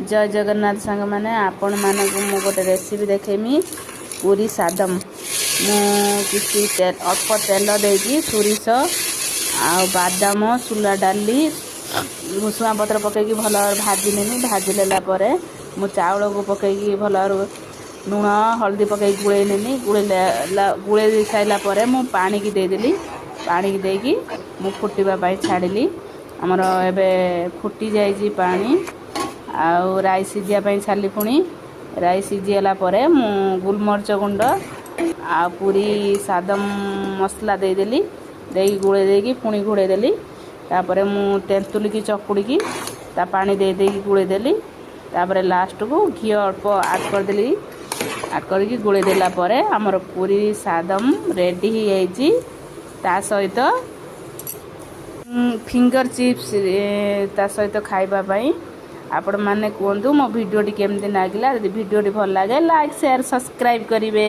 जय जगन्नाथ सांग मैंने आपण मानक मु गोटे रेसिपी देखेमी पूरी सादम किसी अल्प तेल देगी सोरिष आ बादाम सुला डाली भुसुआ पत्र पकईकी भल भाजी नेमी भाजी लेला मु चाउल को पकईकी भल लुण हल्दी पकई गुड़े नेमी गुड़े सारापर मु पानी की देदेली पानी की देकी मु फुटवाई छाड़ी आमर एवं फुटी जाइए पानी आउ राई सीझापी छाली पुणी राई सीझीगला मु गुलमरच गुंड आ पूरी सादम मसला देदेली देकी गुड़े देकी पुणी घोड़े देली तापर मु तेंतुल की चकुड़ी की ता पानी दे देकी गुड़े देली तापर लास्ट को घी अल्प आड करदेली आड करके गुड़े देला परे हमर पूरी सादम रेडी ही जाइए ता सहित फिंगर चिप्स ता सहित खाइबा पई आपण माने कहतु मो भिडियोटी केमती लगिला। यदि भिडियोटी भल लगे लाइक शेयर सब्सक्राइब करेंगे।